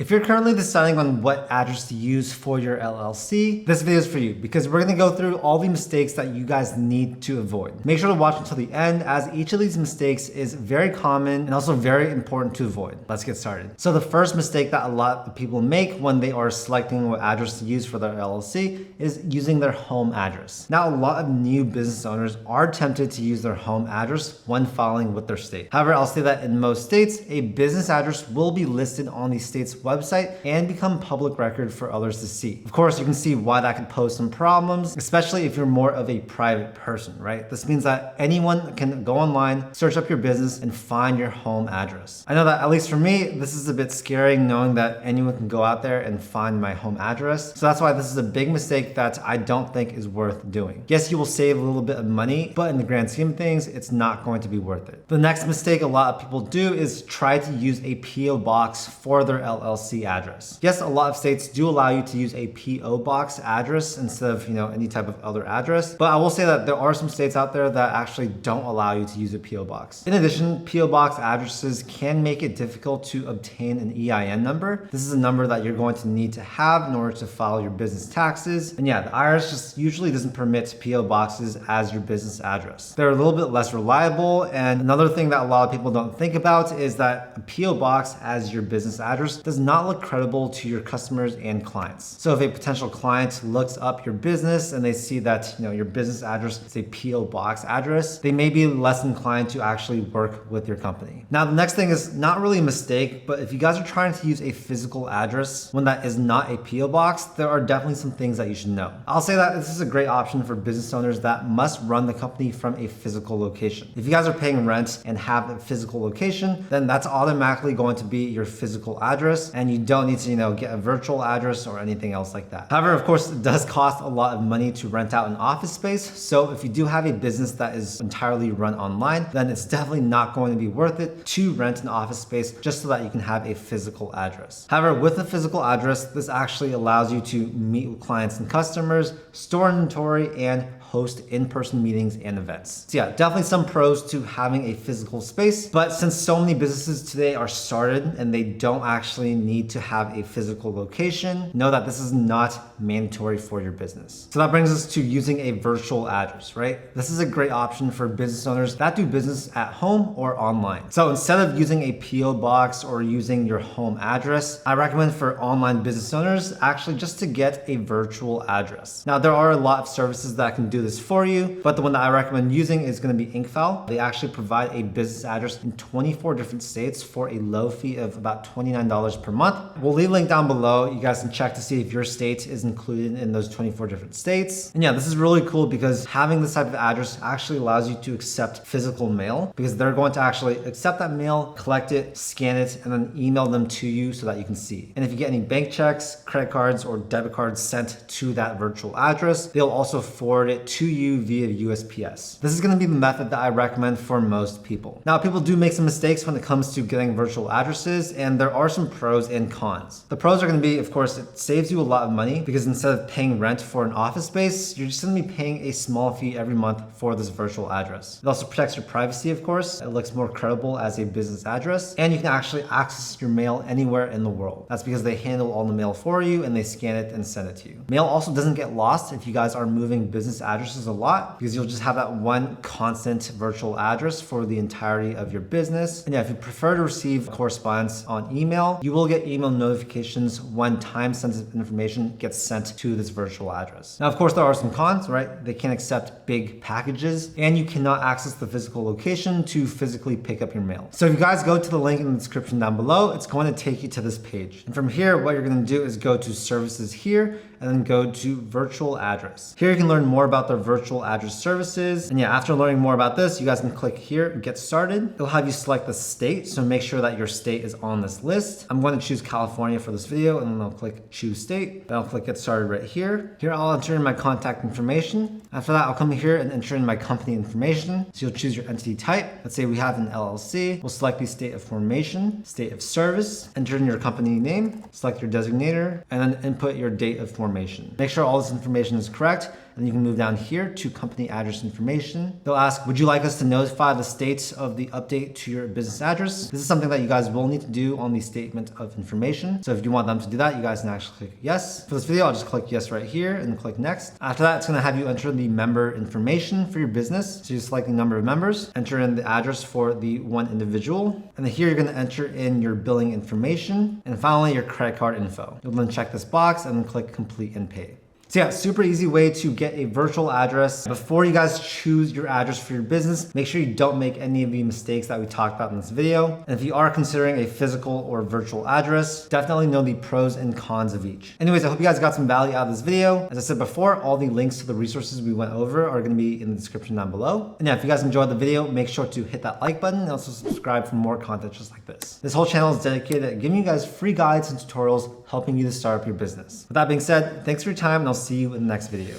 If you're currently deciding on what address to use for your LLC, this video is for you because we're gonna go through all the mistakes that you guys need to avoid. Make sure to watch until the end as each of these mistakes is very common and also very important to avoid. Let's get started. So the first mistake that a lot of people make when they are selecting what address to use for their LLC is using their home address. Now, a lot of new business owners are tempted to use their home address when filing with their state. However, I'll say that in most states, a business address will be listed on the state's website and become public record for others to see. Of course, you can see why that could pose some problems, especially if you're more of a private person, right? This means that anyone can go online, search up your business, and find your home address. I know that at least for me, this is a bit scary knowing that anyone can go out there and find my home address. So that's why this is a big mistake that I don't think is worth doing. Yes, you will save a little bit of money, but in the grand scheme of things, it's not going to be worth it. The next mistake a lot of people do is try to use a PO box for their LLC address. Yes, a lot of states do allow you to use a PO box address instead of, any type of other address. But I will say that there are some states out there that actually don't allow you to use a PO box. In addition, PO box addresses can make it difficult to obtain an EIN number. This is a number that you're going to need to have in order to file your business taxes. And yeah, the IRS just usually doesn't permit PO boxes as your business address. They're a little bit less reliable. And another thing that a lot of people don't think about is that a PO box as your business address does not look credible to your customers and clients. So if a potential client looks up your business and they see that your business address is a PO box address, they may be less inclined to actually work with your company. Now, the next thing is not really a mistake, but if you guys are trying to use a physical address, one that is not a PO box, there are definitely some things that you should know. I'll say that this is a great option for business owners that must run the company from a physical location. If you guys are paying rent and have a physical location, then that's automatically going to be your physical address, and you don't need to get a virtual address or anything else like that. However, of course, it does cost a lot of money to rent out an office space. So if you do have a business that is entirely run online, then it's definitely not going to be worth it to rent an office space just so that you can have a physical address. However, with a physical address, this actually allows you to meet with clients and customers, store inventory, and host in-person meetings and events. So yeah, definitely some pros to having a physical space, but since so many businesses today are started and they don't actually need to have a physical location, know that this is not mandatory for your business. So that brings us to using a virtual address, right? This is a great option for business owners that do business at home or online. So instead of using a PO box or using your home address, I recommend for online business owners actually just to get a virtual address. Now, there are a lot of services that can do this for you, but the one that I recommend using is going to be IncFile. They actually provide a business address in 24 different states for a low fee of about $29 per month. We'll leave a link down below. You guys can check to see if your state is included in those 24 different states. And yeah, this is really cool because having this type of address actually allows you to accept physical mail because they're going to actually accept that mail, collect it, scan it, and then email them to you so that you can see. And if you get any bank checks, credit cards, or debit cards sent to that virtual address, they'll also forward it to you via USPS. This is going to be the method that I recommend for most people. Now, people do make some mistakes when it comes to getting virtual addresses, and there are some pros and cons. The pros are going to be, of course, it saves you a lot of money because instead of paying rent for an office space, you're just going to be paying a small fee every month for this virtual address. It also protects your privacy, of course. It looks more credible as a business address, and you can actually access your mail anywhere in the world. That's because they handle all the mail for you and they scan it and send it to you. Mail also doesn't get lost if you guys are moving business addresses a lot because you'll just have that one constant virtual address for the entirety of your business. And yeah, if you prefer to receive correspondence on email, you will get email notifications when time-sensitive information gets sent to this virtual address. Now, of course, there are some cons, right? They can't accept big packages and you cannot access the physical location to physically pick up your mail. So if you guys go to the link in the description down below, it's going to take you to this page. And from here, what you're going to do is go to services here and then go to virtual address. Here you can learn more about their virtual address services. And yeah, after learning more about this, you guys can click here and get started. It'll have you select the state, so make sure that your state is on this list. I'm going to choose California for this video, and then I'll click choose state. Then I'll click get started right here. Here I'll enter in my contact information. After that, I'll come here and enter in my company information. So you'll choose your entity type. Let's say we have an LLC. We'll select the state of formation, state of service, enter in your company name, select your designator, and then input your date of formation. Make sure all this information is correct. And you can move down here to company address information. They'll ask, would you like us to notify the states of the update to your business address? This is something that you guys will need to do on the statement of information. So if you want them to do that, you guys can actually click yes. For this video, I'll just click yes right here and click next. After that, it's gonna have you enter the member information for your business. So you select the number of members, enter in the address for the one individual. And then here you're gonna enter in your billing information. And finally, your credit card info. You'll then check this box and then click complete and pay. So yeah, super easy way to get a virtual address. Before you guys choose your address for your business, make sure you don't make any of the mistakes that we talked about in this video. And if you are considering a physical or virtual address, definitely know the pros and cons of each. Anyways, I hope you guys got some value out of this video. As I said before, all the links to the resources we went over are gonna be in the description down below. And yeah, if you guys enjoyed the video, make sure to hit that like button and also subscribe for more content just like this. This whole channel is dedicated at giving you guys free guides and tutorials helping you to start up your business. With that being said, thanks for your time and I'll see you in the next video.